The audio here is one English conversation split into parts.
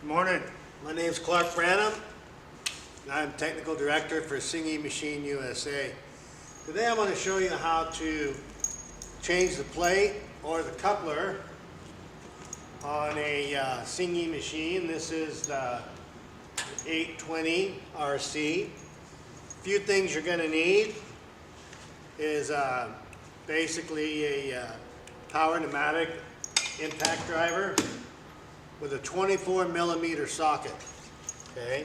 Morning. My name is Clark Branham, and I'm Technical Director for Xingyi Machine USA. Today I'm going to show you how to change the plate or the coupler on a Xingyi machine. This is the 820 RC. A few things you're going to need is basically a power pneumatic impact driver with a 24mm socket. Okay.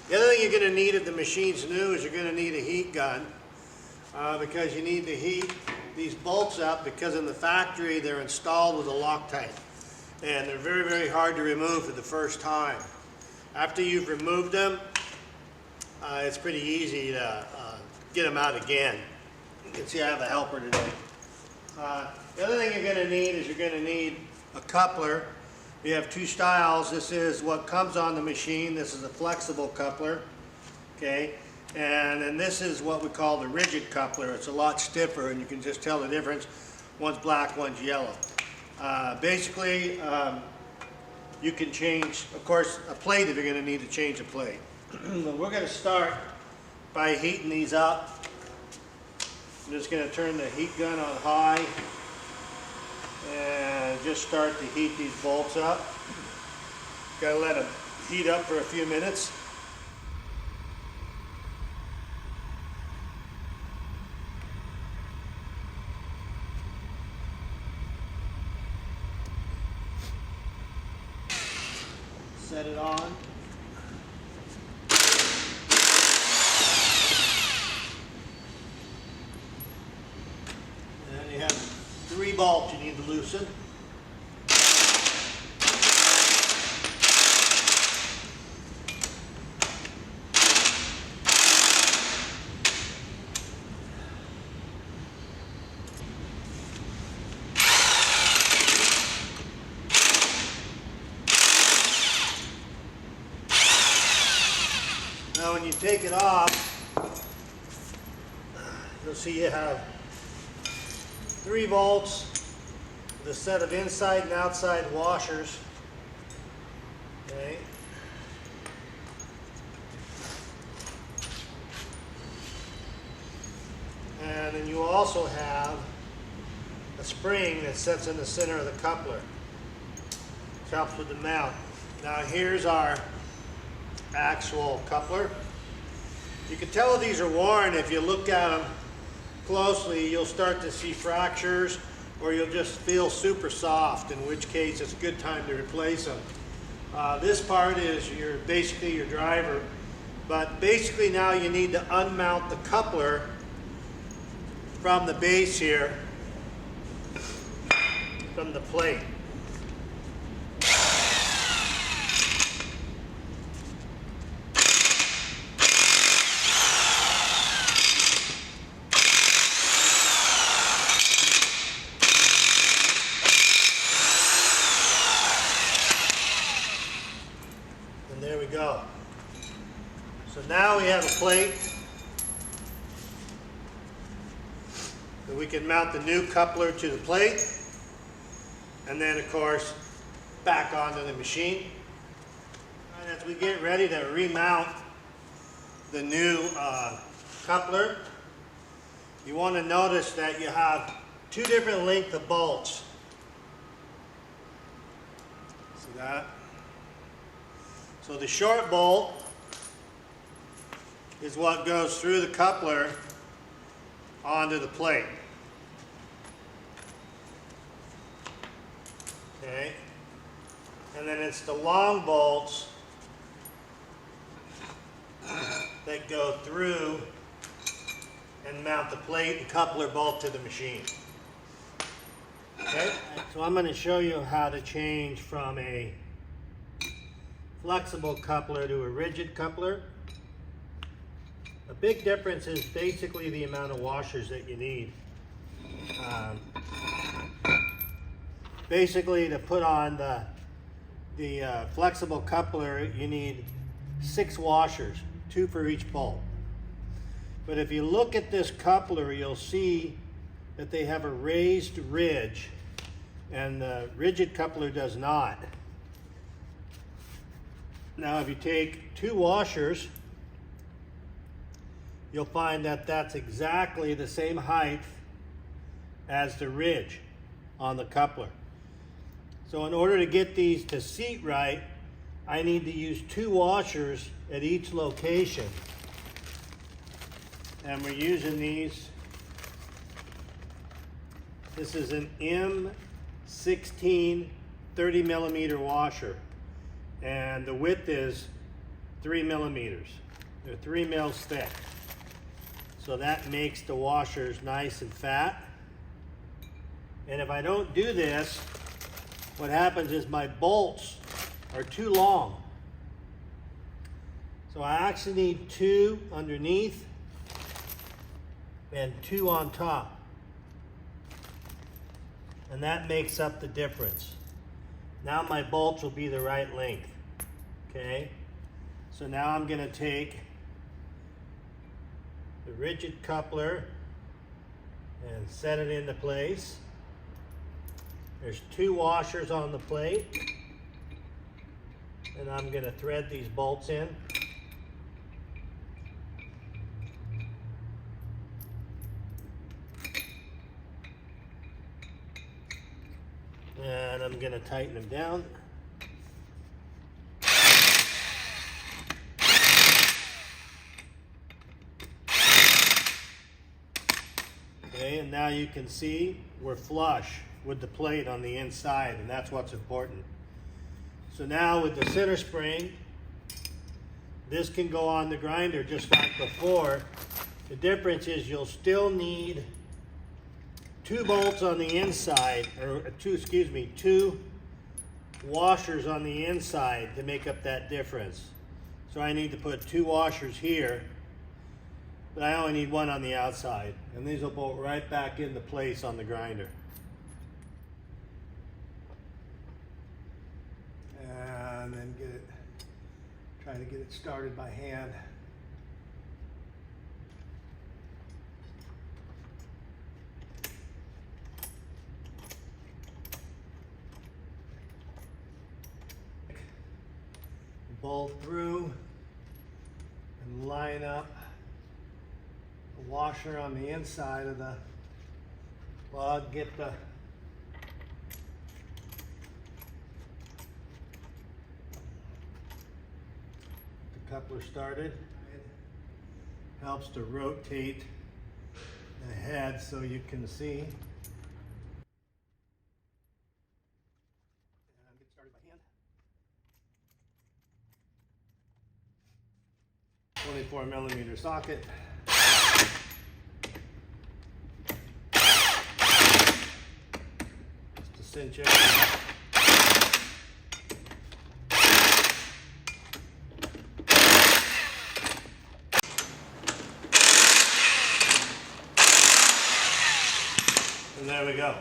The other thing you're going to need if the machine's new is you're going to need a heat gun because you need to heat these bolts up because in the factory they're installed with a Loctite and they're very, very hard to remove for the first time. After you've removed them, it's pretty easy to get them out again. You can see I have a helper today. The other thing you're going to need is you're going to need a coupler. We have two styles. This is what comes on the machine. This is a flexible coupler, okay? And then this is what we call the rigid coupler. It's a lot stiffer and you can just tell the difference. One's black, one's yellow. Basically, you can change, of course, a plate if you're going to need to change a plate. We're going to start by heating these up. I'm just going to turn the heat gun on high and just start to heat these bolts up. Got to let them heat up for a few minutes. Set it on. And you have 3 bolts you need to loosen. Now when you take it off, you'll see you have 3 volts with a set of inside and outside washers. Okay. And then you also have a spring that sits in the center of the coupler, which helps with the mount. Now here's our actual coupler. You can tell these are worn if you look at them closely. You'll start to see fractures or you'll just feel super soft, in which case it's a good time to replace them. This part is basically your driver, but basically now you need to unmount the coupler from the base here, from the plate. There we go. So now we have a plate that we can mount the new coupler to the plate and then of course back onto the machine. And as we get ready to remount the new coupler, you want to notice that you have 2 different lengths of bolts. See that? So the short bolt is what goes through the coupler onto the plate. Okay? And then it's the long bolts that go through and mount the plate and coupler both to the machine. Okay? So I'm going to show you how to change from a flexible coupler to a rigid coupler. A big difference is basically the amount of washers that you need. Basically, to put on the flexible coupler, you need 6 washers, 2 for each bolt. But if you look at this coupler, you'll see that they have a raised ridge, and the rigid coupler does not. Now if you take two washers, you'll find that that's exactly the same height as the ridge on the coupler. So in order to get these to seat right, I need to use two washers at each location. And we're using these. This is an M16 30 millimeter washer. And the width is 3 millimeters. They're 3 mils thick. So that makes the washers nice and fat. And if I don't do this, what happens is my bolts are too long. So I actually need two underneath and two on top. And that makes up the difference. Now my bolts will be the right length. Okay? So now I'm going to take the rigid coupler and set it into place. There's two washers on the plate, and I'm going to thread these bolts in. And I'm going to tighten them down. Okay, and now you can see we're flush with the plate on the inside, and that's what's important. So now with the center spring, this can go on the grinder just like before. The difference is you'll still need two bolts on the inside, or two washers on the inside to make up that difference. So I need to put two washers here, but I only need one on the outside. And these will bolt right back into place on the grinder. And then try to get it started by hand. Bolt through and line up the washer on the inside of the plug, get the coupler started. It helps to rotate the head so you can see. And get started by hand. 24 millimeter socket. Just to cinch it. And there we go.